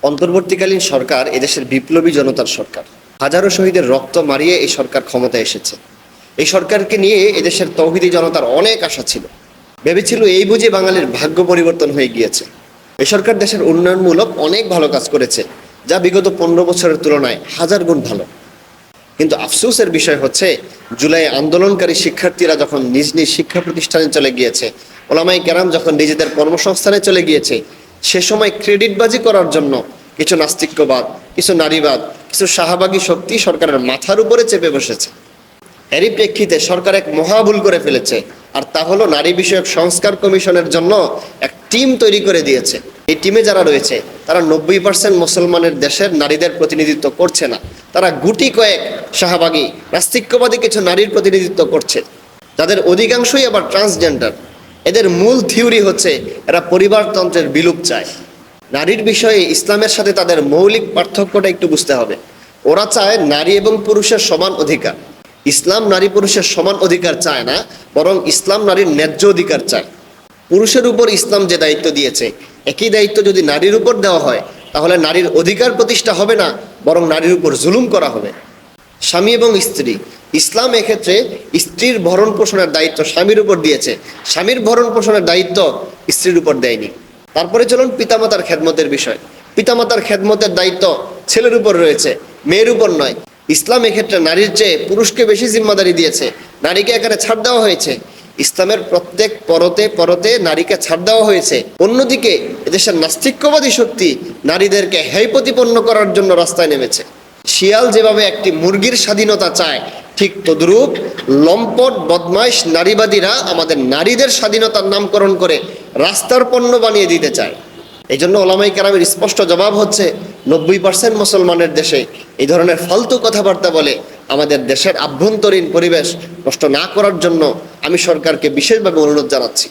অন্তর্বর্তীকালীন সরকার এদেশের বিপ্লবী জনতার সরকার। হাজারো শহীদের রক্ত মারিয়ে এই সরকার ক্ষমতায় এসেছে। এই সরকারকে নিয়ে এদেশের তৌহিদি জনতার অনেক আশা ছিল, ভেবেছিল এই বুঝে বাঙালির ভাগ্য পরিবর্তন হয়ে গিয়েছে। এই সরকার দেশের উন্নয়নমূলক অনেক ভালো কাজ করেছে, যা বিগত 15 বছরের তুলনায় হাজার গুণ ভালো। কিন্তু আফসোসের বিষয় হচ্ছে, জুলাই আন্দোলনকারী শিক্ষার্থীরা যখন নিজ নিজ শিক্ষা প্রতিষ্ঠানে চলে গিয়েছে, ওলামায়ে কেরাম যখন নিজেদের কর্মসংস্থানে চলে গিয়েছে, সে সময় ক্রেডিটবাজি করার জন্য কিছু নাস্তিক্যবাদ, কিছু নারীবাদ, কিছু শাহবাগী শক্তি সরকারের মাথার উপরে চেপে বসেছে। এরই প্রেক্ষিতে সরকার এক মহাভুল করে ফেলেছে, আর তা হলো নারী বিষয়ক সংস্কার কমিশনের জন্য এক টিম তৈরি করে দিয়েছে। এই টিমে যারা রয়েছে তারা 90% মুসলমানের দেশের নারীদের প্রতিনিধিত্ব করছে না, তারা গুটি কয়েক শাহবাগী নাস্তিক্যবাদী কিছু নারীর প্রতিনিধিত্ব করছে, যাদের অধিকাংশই আবার ট্রান্সজেন্ডার। এদের মূল থিওরি হচ্ছে এরা পরিবারতন্ত্রের বিলুপ চায়। নারীর বিষয়ে ইসলামের সাথে তাদের মৌলিক পার্থক্যটা একটু বুঝতে হবে। ওরা চায় নারী এবং পুরুষের সমান অধিকার। ইসলাম নারী পুরুষের সমান অধিকার চায় না, বরং ইসলাম নারীর ন্যায্য অধিকার চায়। পুরুষের উপর ইসলাম যে দায়িত্ব দিয়েছে, একই দায়িত্ব যদি নারীর উপর দেওয়া হয়, তাহলে নারীর অধিকার প্রতিষ্ঠা হবে না, বরং নারীর উপর জুলুম করা হবে। স্বামী এবং স্ত্রী, ইসলাম এক্ষেত্রে স্ত্রীর ভরণ পোষণের দায়িত্ব স্বামীর উপর দিয়েছে, স্বামীর ভরণ পোষণের দায়িত্ব স্ত্রীর উপর দেয়নি। তারপরে চলুন পিতামাতার খেদমতের বিষয়। পিতামাতার খেদমতের দায়িত্ব ছেলের উপর রয়েছে, মেয়ের উপর নয়। ইসলাম এক্ষেত্রে নারীর চেয়ে পুরুষকে বেশি জিম্মাদারি দিয়েছে, নারীকে এখানে ছাড় দেওয়া হয়েছে। ইসলামের প্রত্যেক পরতে পরতে নারীকে ছাড় দেওয়া হয়েছে। অন্যদিকে এদেশের নাস্তিক্যবাদী শক্তি নারীদেরকে হেয় প্রতিপন্ন করার জন্য রাস্তায় নেমেছে। শিয়াল যেভাবে একটি মুরগির স্বাধীনতা চায়, ঠিক তদ্রূপ লম্পট বদমাইশ নারীবাদীরা আমাদের নারীদের স্বাধীনতার নামকরণ করে রাস্তার পণ্য বানিয়ে দিতে চায়। এই জন্য ওলামায়ে কেরামের স্পষ্ট জবাব হচ্ছে, 90% মুসলমানের দেশে এই ধরনের ফালতু কথাবার্তা বলে আমাদের দেশের আভ্যন্তরীণ পরিবেশ নষ্ট না করার জন্য আমি সরকারকে বিশেষভাবে অনুরোধ জানাচ্ছি।